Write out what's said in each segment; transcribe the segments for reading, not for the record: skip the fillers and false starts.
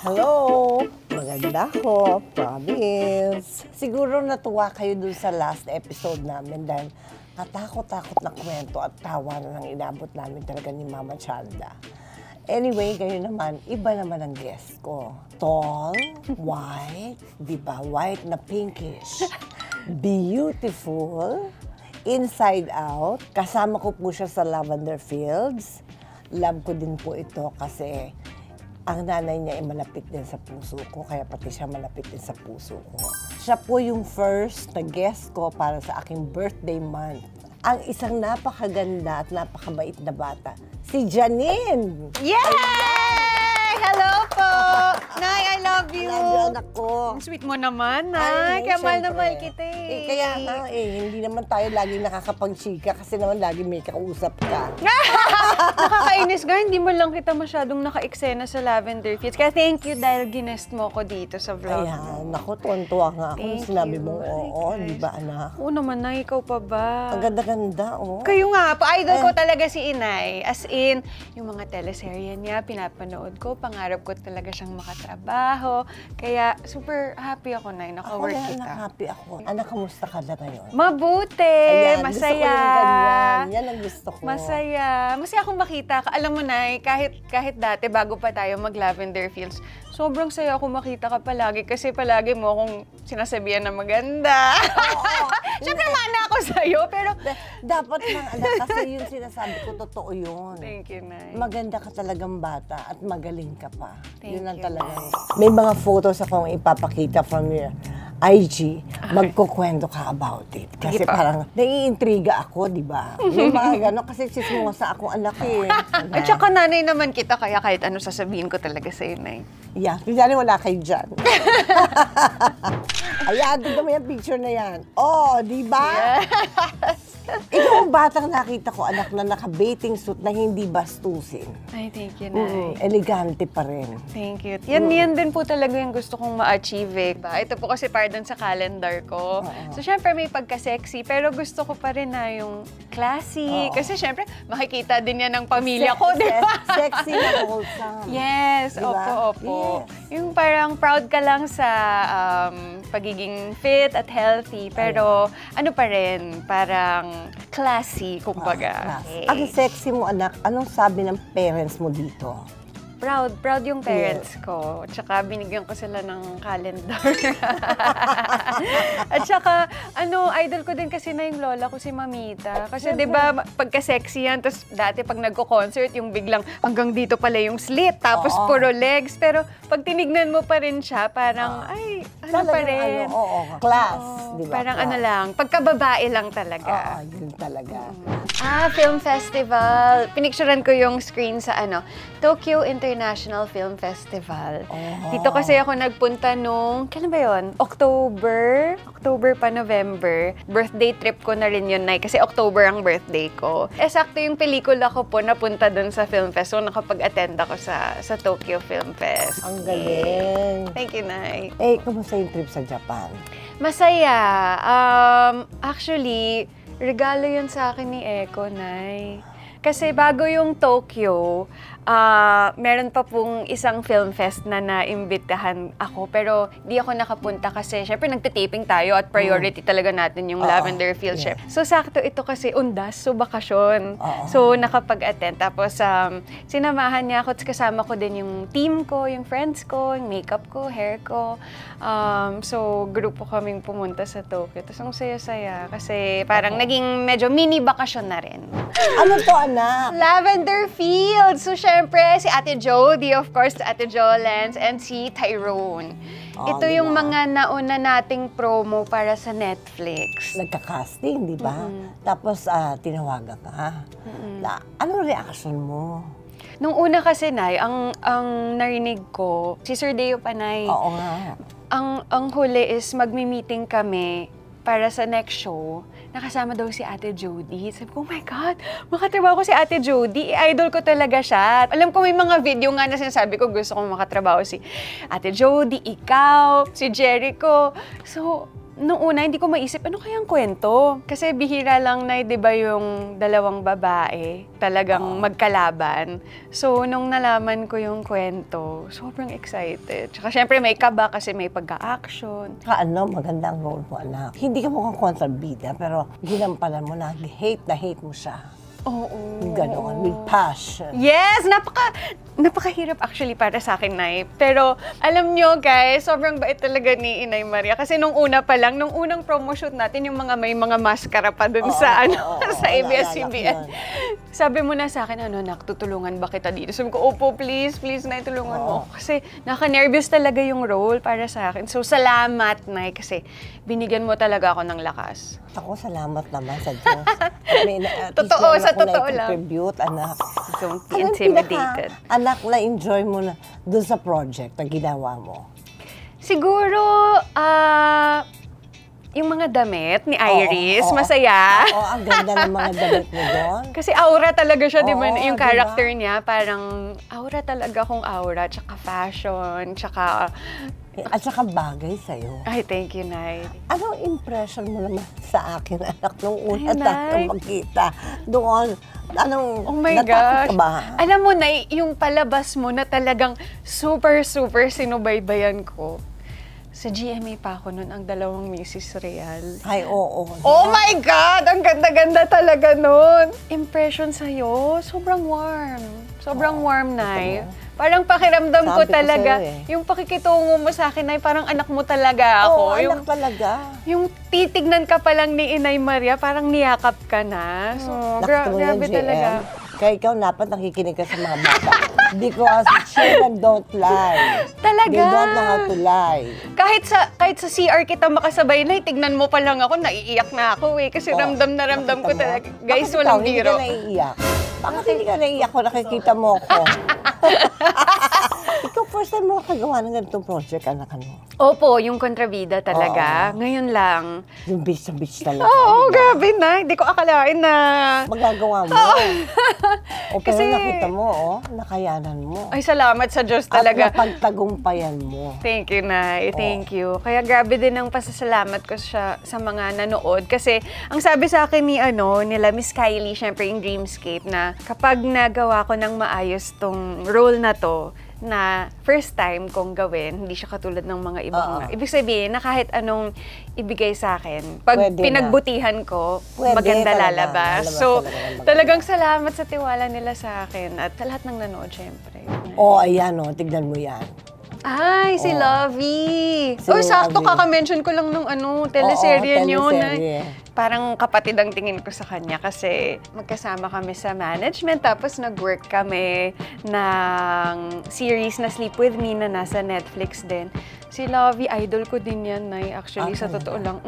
Hello! Maganda ko, promise. Siguro natuwa kayo dun sa last episode namin dahil katakot-takot na kwento at tawa na lang inabot namin talaga ni Mama Chalda. Anyway, kayo naman, iba naman ang guest ko. Tall, white, di ba? White na pinkish. Beautiful, inside out. Kasama ko po siya sa Lavender Fields. Love ko din po ito kasi ang nanay niya ay malapit din sa puso ko, kaya pati siya malapit din sa puso ko. Siya po yung first na guest ko para sa aking birthday month. Ang isang napakaganda at napakabait na bata, si Janine! Yay! Hello po! Nay, I love you! Love you, anak ko. Ang sweet mo naman, Nay. Kaya mahal na mahal kita eh. Kaya nga hindi naman tayo laging nakakapag-chika kasi naman lagi may kausap ka. Nakakainis ga, hindi mo lang kita masyadong naka-eksena sa Lavender Fields. Kaya thank you dahil ginest mo ko dito sa vlog. Ayan, naku, tuwan-tuwa nga ako nung sinabi mo, oo, di ba anak? Oo naman, Nay, ikaw pa ba? Ang ganda-ganda, oh. Kayo nga, pa-idol ko talaga si Inay. As in, yung mga teleserye niya, pinapanood ko, pangarap ko talaga siyang makatrabaho. Kaya super happy ako, Nay, naka-work Ako kita. na, happy ako. Anak, kamusta ka na ngayon? Mabuti! Ayan, masaya! Gusto ko yung ganyan. Yan ang gusto ko. Masaya. Masaya akong makita ka. Alam mo, Nay, kahit dati, bago pa tayo mag-Lavender Fields, sobrang saya akong makita ka palagi kasi palagi mo akong sinasabihan na maganda. Siyempre, mana ako sa'yo, pero... Dapat lang, anak, kasi yung sinasabi ko, totoo yun. Thank you, Nay. Maganda ka talagang bata at magaling ka pa. Thank yun ang you. talagang... May mga photos akong ipapakita from your IG. Magkukwento ka about it. Kasi parang naiintriga ako, di ba? May mga gano'n kasi sismosa akong anak eh. At saka nanay naman kita, kaya kahit ano sasabihin ko talaga sa'yo, Nay. Yeah, kunyari wala kayo dyan. Ayan, tignan mo yung picture na yan. Oh, di ba? Yes. Ikaw ang batang nakita ko, anak, na naka-bathing suit na hindi bastusin. Ay, thank you, Nay. Elegante pa rin. Thank you. Yan din po talaga yung gusto kong ma-achieve eh. Ito po kasi para dun sa calendar ko. So, syempre may pagka-sexy, pero gusto ko pa rin na yung classy. Kasi syempre, makikita din yan ng pamilya ko, di ba? Sexy na wholesome. Yes, Diba? opo. Yes. Yung parang proud ka lang sa pagiging fit at healthy, pero ano pa rin, parang classy, kumbaga. Class. Ang sexy mo, anak, anong sabi ng parents mo dito? Proud yung parents ko. Tsaka binigyan ko sila ng calendar. At tsaka, idol ko din kasi na yung lola ko si Mamita. Kasi di ba pagka-sexy yan, tapos dati pag nagko-concert, yung biglang hanggang dito pala yung slit, tapos puro legs. Pero pag tinignan mo pa rin siya, parang, ay, ano pa rin. Class, di ba? Parang ano lang, pagkababae lang talaga. Yun talaga. Film festival. Pinicturean ko yung screen sa Tokyo International Film Festival. Dito kasi ako nagpunta nung, kailan ba yun? October pa, November. Birthday trip ko na rin yun, Nay, kasi October ang birthday ko. Sakto yung pelikula ko po napunta dun sa film fest. So, nakapag-attend ako sa Tokyo Film Fest. Ang galing. Thank you, Nay. Kamusta yung trip sa Japan? Masaya. Actually, regalo yun sa akin ni Eko, Nay. Kasi bago yung Tokyo, meron pa pong isang film fest na naimbitahan ako. Pero di ako nakapunta kasi syempre nagtitaping tayo at priority talaga natin yung Lavender Fields. Yeah. So sakto ito kasi undas, so bakasyon. So nakapag-attend. Tapos sinamahan niya ako at kasama ko din yung team ko, yung friends ko, yung makeup ko, hair ko. So grupo kaming pumunta sa Tokyo. Tapos ang saya-saya kasi parang naging medyo mini bakasyon na rin. Ano to, anak? Lavender Fields! So, syempre, si Ate Jody, of course, Ate Jolens, and si Tyrone. Ito yung mga nauna nating promo para sa Netflix. Nagka-casting, di ba? Tapos, tinawagan ka. Anong reaction mo? Nung una kasi, Nay, ang narinig ko, si Sir Deo Panay. Oo nga. Ang huli is magmi-meeting kami para sa next show. Nakasama daw si Ate Jody. Sabi ko, oh my God, makatrabaho ko si Ate Jody. Idol ko talaga siya. Alam ko may mga video nga na sinasabi ko gusto kong makatrabaho si Ate Jody, ikaw, si Jericho. So, nung una, hindi ko maisip, ano kayang kwento? Kasi bihira lang na, di ba, yung dalawang babae talagang magkalaban. So, nung nalaman ko yung kwento, sobrang excited. Tsaka syempre may kaba kasi may pagka-action. Maganda ang role mo, anak. Hindi ka mukhang kontrabida, pero ginampanan mo na hate mo siya. Oo. Ganon, with passion. Yes! Napakahirap actually para sa akin, Nay. Pero alam nyo, guys, sobrang bait talaga ni Inay Maria. Kasi nung una pa lang, nung unang promo shoot natin, yung may mga maskara pa dun sa ABS-CBN. Sabi mo na sa akin, nak, tutulungan ba kita dito? Sabi ko, opo, please, Nay, tulungan mo. Kasi naka-nervous talaga yung role para sa akin. So, salamat, Nay, kasi binigyan mo talaga ako ng lakas. Ako, salamat naman sa Diyos. Totoo, sa totoo lang. Tribute, anak. Don't be intimidated. Anak, na-enjoy mo na doon sa project na ginawa mo? Siguro, yung mga damit ni Iris, masaya. Ang ganda ng mga damit mo doon. Kasi aura talaga siya, di ba? Yung diba? character niya, parang aura talaga kung aura, tsaka fashion, tsaka... At saka bagay sa'yo. Ay, thank you, Nay. Anong impression mo naman sa akin, anak, nung una Ay, tayo magkita? Doon, oh my natakot gosh. ka ba? Alam mo, Nay, yung palabas mo na talagang super sinubaybayan ko. Sa GMA pa ako noon, ang dalawang Mrs. Real. Ay, oo. Oh my God! Ang ganda-ganda talaga nun! Impression sa'yo, sobrang warm. Sobrang warm, Nay. Parang pakiramdam ko talaga, yung pakikitungo mo sa akin, Nay, parang anak mo talaga ako. Oo, anak talaga. Yung titignan ka pa lang ni Inay Maria, parang niyakap ka na. So, grabe talaga. Kaya ikaw dapat nakikinig ka sa mga bata. Because children don't lie. Talaga? They don't know how to lie. Kahit sa CR kita makasabay, Nay, tignan mo pa lang ako, naiiyak na ako eh. Kasi ramdam na ramdam ko talaga. Guys, walang biro. Bakit ikaw hindi ka naiiyak? Bakit hindi ka naiiyak ko? Nakikita mo ako. Ikaw, first time mo nakagawa ng ganitong project, anak ano? Opo, yung kontrabida talaga. Ngayon lang. Yung beach sa beach talaga. Oo, grabe na. Hindi ko akalain na... Magagawa mo. Pero Kasi... nakita mo, nakayanan mo. Ay, salamat sa Diyos talaga. At napagtagumpayan mo. Thank you, Nay. Thank you. Kaya grabe din ang pasasalamat ko sa mga nanood. Kasi ang sabi sa akin nila Miss Kylie, syempre yung Dreamscape, na kapag nagawa ko ng maayos tong role na to, na first time kong gawin, hindi siya katulad ng mga ibang. Ibig sabihin na kahit anong ibigay sa akin, pag pinagbutihan ko, maganda lalabas. So, talagang salamat sa tiwala nila sa akin at sa lahat ng nanood, syempre. Ayan tignan mo yan. Ay, si Lovey! Sakto kaka-mention ko lang nung teleserye niyo na parang kapatid ang tingin ko sa kanya kasi magkasama kami sa management tapos nag-work kami ng series na Sleep With Me na nasa Netflix din. Si Lovey, idol ko din yan, Nay. Actually, sa totoo lang.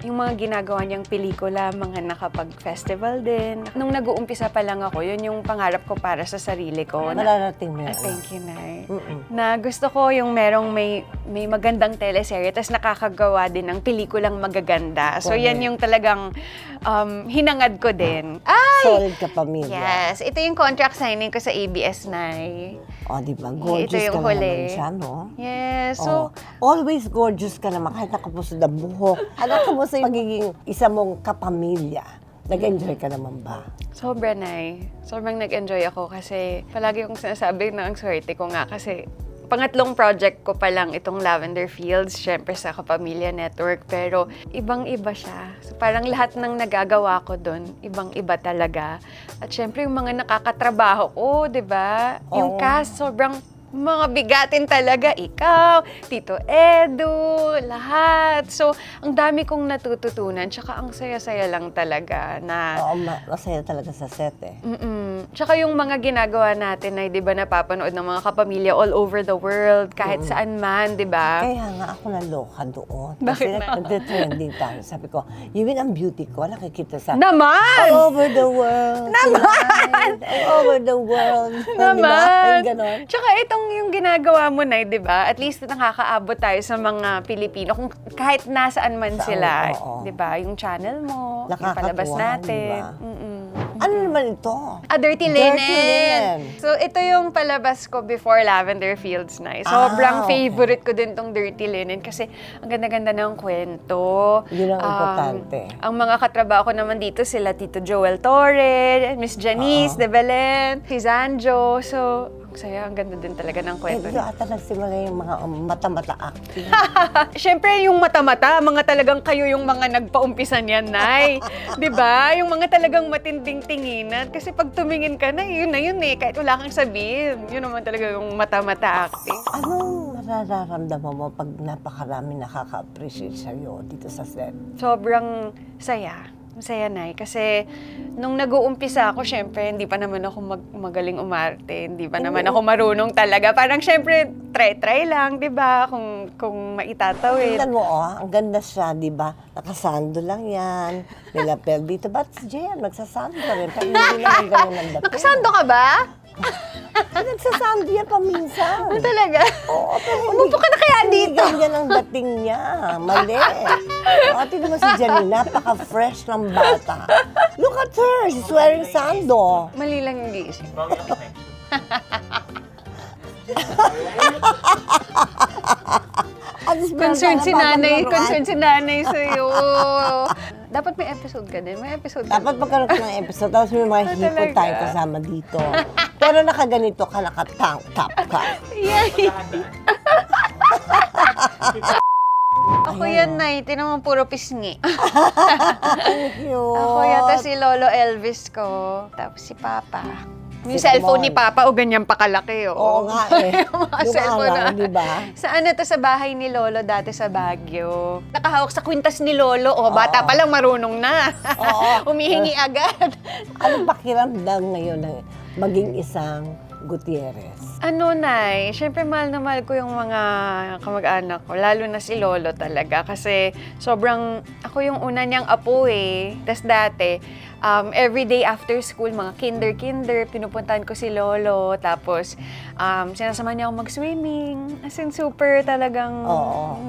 Yung mga ginagawa niyang pelikula, mga nakapag-festival din. Nung nag-uumpisa pa lang ako, yun yung pangarap ko para sa sarili ko. Malarating mo yan. Thank you, Nay. Na gusto ko yung merong may magandang teleserye, tapos nakakagawa din ng pelikulang magaganda. So, yan yung talagang hinangad ko din. Solid ka pamilya. Yes. Ito yung contract signing ko sa ABS, Nay. Diba? Gorgeous ito yung ka huli. naman siya, no? Yes. So, always gorgeous ka naman, kahit nakapusod ang buhok. Ano sa pagiging isa mong kapamilya? Nag-enjoy ka naman ba? Sobra, Nay. Sobrang nag-enjoy ako kasi palagi kong sinasabi na ang swerte ko nga kasi pangatlong project ko pa lang itong Lavender Fields, syempre sa Kapamilya Network, pero ibang-iba siya. So, parang lahat ng nagagawa ko doon, ibang-iba talaga. At syempre yung mga nakakatrabaho ko, di ba? Yung cast, sobrang mga bigatin talaga. Ikaw, Tito Edu, lahat. So, ang dami kong natututunan. Tsaka ang saya-saya lang talaga na... Masaya talaga sa set eh. Tsaka yung mga ginagawa natin ay, di ba, napapanood ng mga kapamilya all over the world, kahit saan man, di ba? Kaya nga ako naloka doon. Bakit na? Kasi nag-trending tayo. Sabi ko, yun ang beauty ko, nakikita sa... Naman! All over the world. Naman! All over the world. Naman! Ganon. Tsaka yung ginagawa mo na, di ba? At least nakakaabot tayo sa mga Pilipino, kung kahit nasaan man sila, di ba? Yung channel mo, yung palabas natin. Diba? Ano naman ito? Dirty Linen. So, So, ito yung palabas ko before Lavender Fields na. Sobrang okay. favorite ko din tong Dirty Linen kasi ang ganda-ganda ng kwento. Yun ang importante. Ang mga katrabaho ko naman dito, sila Tito Joel Torre, Miss Janice de Belen, si Zanjo. So, ang saya, ang ganda din talaga ng kwento. Dito ata nagsimula yung mga mata-mata acting. Siyempre, yung mata-mata, mga talagang kayo yung mga nagpaumpisan yan, Nay. Diba? Yung mga talagang matinding tinginan. Kasi pag tumingin ka na yun eh. Kahit wala kang sabihin. Yun naman talaga yung mata-mata acting. Anong nararamdaman mo pag napakarami nakaka-appreciate sa'yo dito sa set? Sobrang saya. Masaya, Nay. Kasi nung nag-uumpisa ako, syempre, hindi pa naman ako magaling umarte. Hindi pa naman ako marunong talaga. Parang syempre, try lang, di ba? Kung maitatawid. Tingnan mo, ang ganda siya, di ba? Nakasando lang yan. Nilapel dito. Ba't si Jen, nagsasando ka rin? Pero hindi naman ganun ang dating. Nakasando ka ba? Nagsasando yan paminsan. Ano talaga? Oo, pero Umupo ka na kaya dito? Ganyan ang dating niya. Mali. Tingnan mo si Janine, napaka-fresh ng bata. Look at her, she's wearing sando. Mali lang yung gising. Concerned si nanay sa'yo. Dapat may episode ka din. May episode ka Dapat magkaroon ka ng episode, tapos may mga hipon talaga? tayo kasama dito. Pero nakaganito ka, naka-tank top ka. Yay! Ako yan, Nay. Tinamang puro pisngi. Thank you. Ako yata si Lolo Elvis ko. Tapos si Papa. Yung Si cellphone ni Ramon. Papa, o ganyan pa kalaki, oh. Oo nga eh. Yung mga Yung cellphone araw, na. di ba? Saan na to? Sa bahay ni Lolo dati sa Baguio. Nakahawak sa kwintas ni Lolo. Oh, bata pa lang marunong na. Oo. Humihingi agad. Anong pakiramdam ngayon ng maging isang Gutierrez? Ano, Nay? Siyempre, mahal na mahal ko yung mga kamag-anak ko. Lalo na si Lolo talaga. Kasi sobrang, ako yung una niyang apo eh. Tapos dati, every day after school, mga kinder, pinupuntahan ko si Lolo. Tapos, sinasama niya ako mag-swimming. As in, super talagang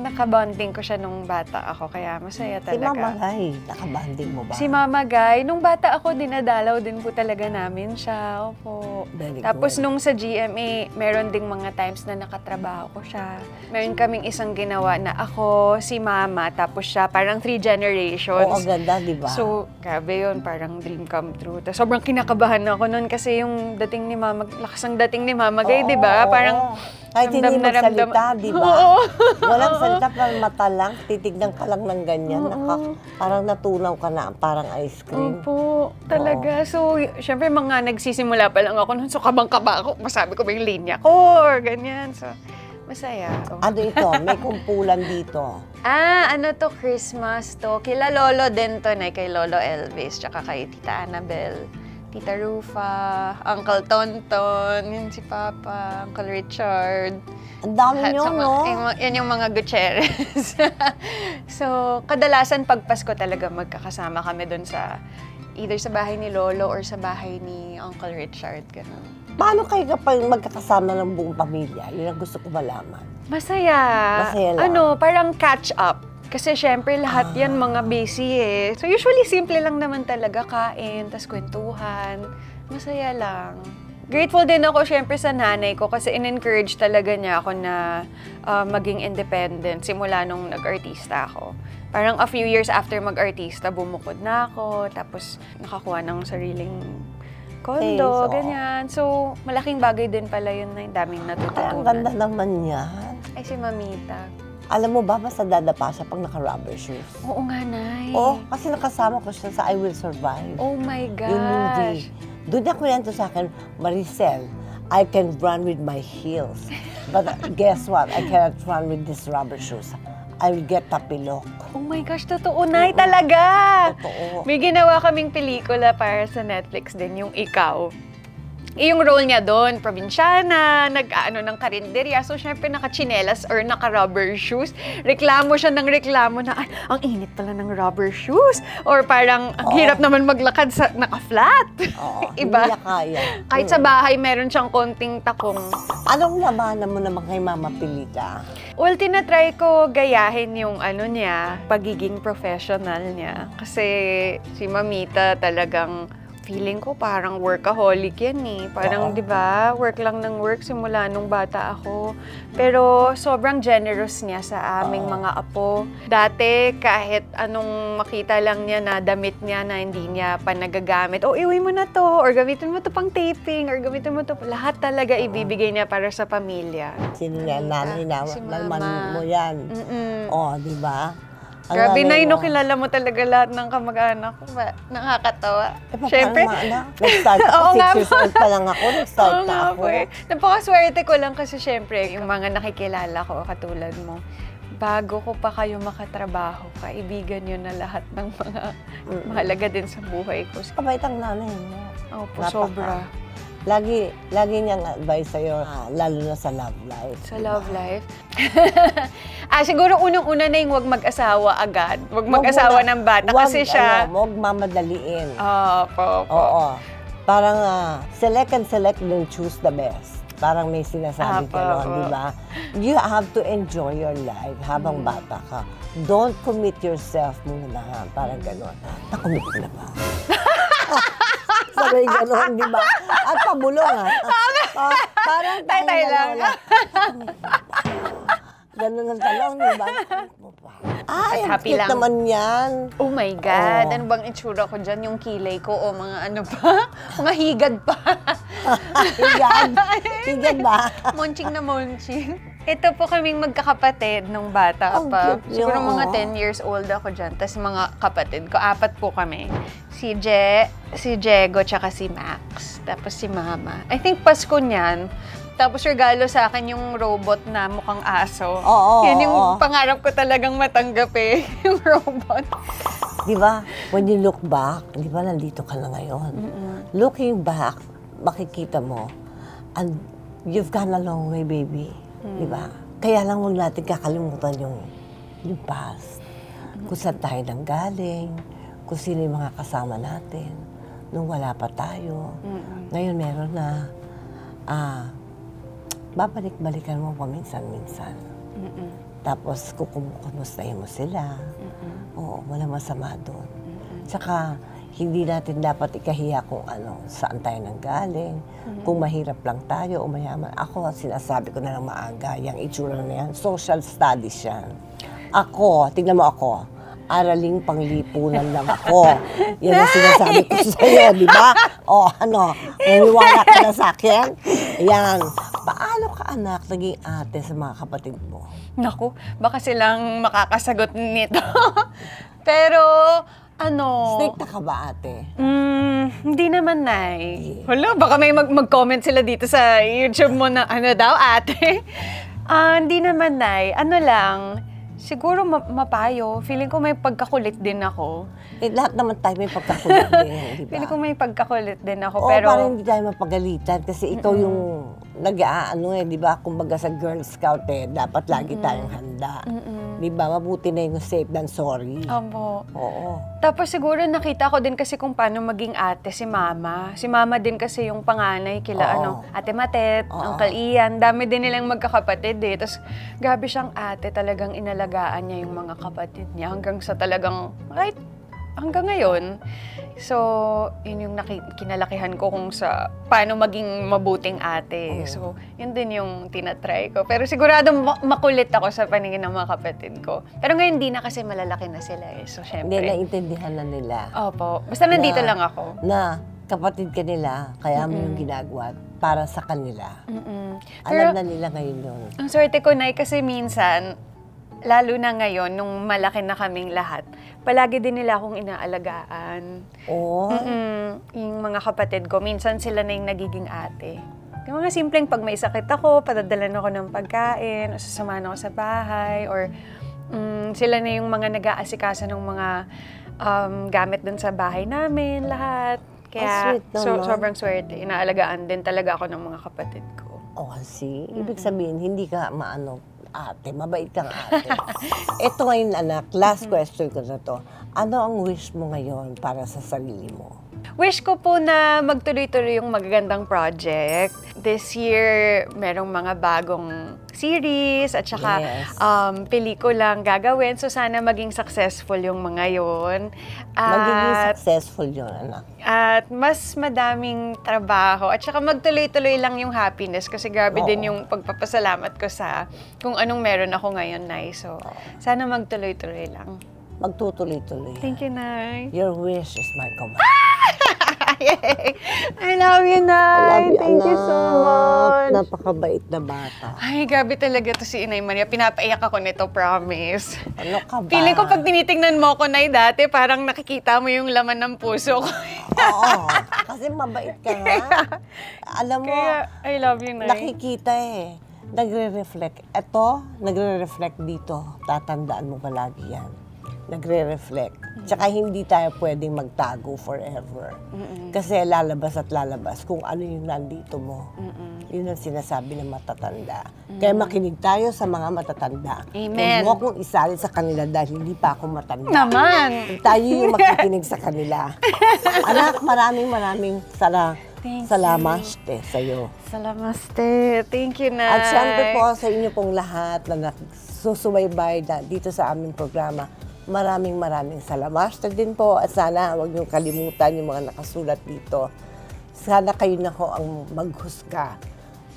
nakabonding ko siya nung bata ako. Kaya masaya Si talaga. Mama Guy, nakabanding mo ba? Si Mama Guy, nung bata ako, dinadalaw din po talaga namin siya. Opo. Very Tapos good. nung sa GMA, meron ding mga times na nakatrabaho ko siya. Meron kaming isang ginawa na ako, si Mama, tapos siya, parang 3 generations. Oo, ganda, di ba? So, grabe yun, parang dream come true. Tapos sobrang kinakabahan ako nun kasi yung dating ni Mama, lakas ang dating ni Mama Guy, di ba? Parang kahit hindi ramdam na ramdam. magsalita, di ba? Oo. Walang salita, parang mata lang, titignan ka lang ng ganyan. Parang natunaw ka na, parang ice cream. Opo, talaga. So, syempre mga nagsisimula pa lang ako nun. So, kabang-kaba ako. Masabi ko ba yung linya ko or ganyan. So, masaya. Ano ito? May kumpulan dito. Ano to? Christmas to. Kila Lolo din to, na kay Lolo Elvis, tsaka kay Tita Annabel, Tita Rufa, Uncle Tonton, yun si Papa, Uncle Richard. Ang dami Lahat nyo, sa no? yan yung mga Gutierrez. So, kadalasan pag Pasko talaga magkakasama kami doon sa, either sa bahay ni Lolo or sa bahay ni Uncle Richard. Ganun. Paano kayo kapag magkakasama ng buong pamilya? Yun ang gusto ko malaman. Masaya. Masaya lang. Parang catch up. Kasi syempre lahat yan mga busy eh. So usually simple lang naman talaga, kain, tas kwentuhan. Masaya lang. Grateful din ako syempre sa nanay ko kasi in-encourage talaga niya ako na maging independent simula nung nag-artista ako. Parang a few years after mag-artista, bumukod na ako, tapos nakakuha ng sariling kondo, ganyan. So, malaking bagay din pala yun na yung daming natutunan. Ang ganda naman yan. Ay, si Mamita. Alam mo ba, basta dadapa siya pag naka-rubber shoes? Oo nga, Nay. Oo, kasi nakasama ko siya sa I Will Survive. Oh my gosh. Yung movie. Doon niya kwento sa akin, Maricel, I can run with my heels. But guess what? I cannot run with these rubber shoes. I will get tapilok. Oh my gosh, totoo, Nay, talaga! Totoo. May ginawa kaming pelikula para sa Netflix din, yung Ikaw. Yung role niya doon, probinsyana, nag-ano ng karinderya. So, syempre, naka-chinelas or naka-rubber shoes. Reklamo siya ng reklamo na, ay, ang init pala ng rubber shoes. Or parang, ang hirap naman maglakad sa naka-flat. Oo, Iba. hindi niya kaya. Kahit sa bahay, meron siyang konting takong. Anong labanan mo naman kay Mama Pilita? Well, tinatry ko gayahin yung ano niya, pagiging professional niya. Kasi si Mamita talagang feeling ko parang workaholic yan eh. Parang, di ba, work lang ng work simula nung bata ako. Pero sobrang generous niya sa aming mga apo. Dati, kahit anong makita lang niya na damit niya na hindi niya pa nagagamit, iuwi mo na to, or gamitin mo to pang taping, or gamitin mo to. Lahat talaga ibibigay niya para sa pamilya. Sino niya? Nanay na. Si Nalaman Mama. mo yan. Di ba? Grabe na yun, kilala mo talaga lahat ng kamag-anak ko. Nakakatawa. Siyempre. Nag-start ako, 6 years old pa lang ako, nag-start na ako. Napakaswerte ko lang kasi siyempre, yung mga nakikilala ko, katulad mo, bago ko pa kayo makatrabaho, kaibigan nyo na lahat ng mga mahalaga din sa buhay ko. Kabait ang nanay mo. Opo, sobra. Lagi niyang advice sa'yo, lalo na sa love life. Sa love life? Siguro unang-una na yung huwag mag-asawa agad. Huwag mag-asawa ng bata kasi siya... Huwag mamadaliin. Opo. Oo. Parang select and select, then choose the best. Parang may sinasabi ka ron, di ba? You have to enjoy your life habang bata ka. Don't commit yourself muna. Parang gano'n. Na-commit ka na ba? Sabay gano'n, di ba? At pabulong, parang tay lang. Gano'n ang talong, di ba? Ay, happy cute lang naman yan. Oh my God, ano bang itsura ko dyan? Yung kilay ko o mga ano pa? Mga higad pa. Higad ba? Monching na monching. Ito po kaming magkakapatid nung bata pa. Siguro mga 10 years old ako dyan. Tapos mga kapatid ko, 4 po kami. Si Diego, tsaka si Max. Tapos si Mama. I think Pasko niyan. Tapos regalo sa akin yung robot na mukhang aso. Yan yung pangarap ko talagang matanggap eh, yung robot. Di ba, when you look back, di ba nandito ka na ngayon? Looking back, makikita mo, and you've gone a long way, baby. Di ba? Kaya lang huwag natin kakalimutan yung past. Kung saan tayo nanggaling, kung sino yung mga kasama natin, nung wala pa tayo. Ngayon meron na, babalik-balikan mo paminsan-minsan. Tapos, kukumustahin mo sila. Oo, wala masama doon. Tsaka, hindi natin dapat ikahiya kung saan tayo nanggaling. Kung mahirap lang tayo o mayaman. Ako, sinasabi ko na lang maaga, yung itsura na yan, social studies yan. Ako, tignan mo ako, araling panglipunan lang ako. Yan ang sinasabi ko sa'yo, di ba? Naniwala ka na sa akin? Ayan. Paano ka, anak, naging ate sa mga kapatid mo? Naku, baka silang makakasagot nito. Pero, Strict ka ba, ate? Hindi naman, Nay. Hala, baka may mag-comment sila dito sa YouTube mo na, daw, ate? Hindi naman, Nay. Siguro mapayo. Feeling ko may pagkakulit din ako. Lahat naman tayo may pagkakulit din, di ba? Feeling ko may pagkakulit din ako, pero... parang hindi tayo mapagalitan kasi ikaw yung di ba? Kumbaga sa Girl Scout dapat lagi tayong handa. Di ba? Mabuti na yung safe than sorry. Opo. Oo. Tapos siguro nakita ko din kasi kung paano maging ate si Mama. Si Mama din kasi yung panganay kila Ate Matet, Uncle Ian. Dami din nilang magkakapatid eh. Tapos grabe siyang ate, talagang inalagaan niya yung mga kapatid niya hanggang sa talagang hanggang ngayon. So, yun yung kinalakihan ko kung sa paano maging mabuting ate. So, yun din yung tinatry ko. Pero sigurado makulit ako sa paningin ng mga kapatid ko. Pero ngayon, hindi na kasi malalaki na sila eh. So, syempre. Hindi, naintindihan na nila. Opo. Basta nandito lang ako. Na kapatid ka nila, kaya mo yung ginagawa para sa kanila. Pero, alam na nila ngayon yun. Ang swerte ko, Nay, kasi minsan, lalo na ngayon, nung malaki na kaming lahat, palagi din nila akong inaalagaan. Yung mga kapatid ko, minsan sila na yung nagiging ate. Yung mga simpleng pag may sakit ako, padadalan ako ng pagkain, o sasamahan ako sa bahay, or sila na yung mga nag-aasikaso ng mga gamit dun sa bahay namin, lahat. Kaya sobrang swerte. Inaalagaan din talaga ako ng mga kapatid ko. See? Ibig sabihin, hindi ka ate, mabait kang ate. Ito ngayon, anak, last question ko na to. Ano ang wish mo ngayon para sa sarili mo? Wish ko po na magtuloy-tuloy yung magagandang project. This year, merong mga bagong series at saka Yes. pelikulang gagawin. So sana maging successful yung mga yon. Magiging At, successful yun, anak. at mas madaming trabaho. At saka magtuloy-tuloy lang yung happiness kasi grabe Oo. din yung pagpapasalamat ko sa kung anong meron ako ngayon, Nay. So sana magtuloy-tuloy lang. Magtutuloy-tuloy. Thank you, Nay. Your wish is my command. I love you, Nay. Thank you so much. Napakabait na bata. Ay, grabe talaga to si Inay Maria. Pinapaiyak ako nito, promise. Ano ka ba? Feeling ko pag tinitingnan mo ko, Nay, dati, parang nakikita mo yung laman ng puso ko. Oo, kasi mabait ka nga. Alam mo, Kaya, I love you, Nay. nakikita eh. Nagre-reflect. Ito, nagre-reflect dito. Tatandaan mo palagi yan. Nagre-reflect. Tsaka hindi tayo pwedeng magtago forever. Kasi lalabas at lalabas kung ano yung nandito mo. Yun ang sinasabi ng matatanda. Kaya makinig tayo sa mga matatanda. Amen. Huwag mo akong isali sa kanila dahil hindi pa ako matanda. Naman. Tayo yung makikinig sa kanila. Anak, maraming Thank salamat sa'yo. Salamaste. Thank you, Nay. At syempre po sa inyo pong lahat na nagsusubaybay dito sa aming programa, maraming salamat din po. At sana huwag niyong kalimutan yung mga nakasulat dito. Sana kayo na ho ang maghusga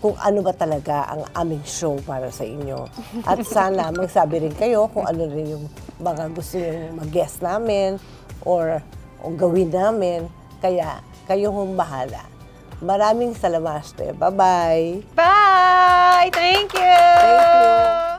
kung ano ba talaga ang aming show para sa inyo. At sana magsabi rin kayo kung ano rin yung mga gusto yung mag-guest namin or gawin namin. Kaya kayo hong bahala. Maraming salamat. Bye-bye! Bye! Thank you! Thank you!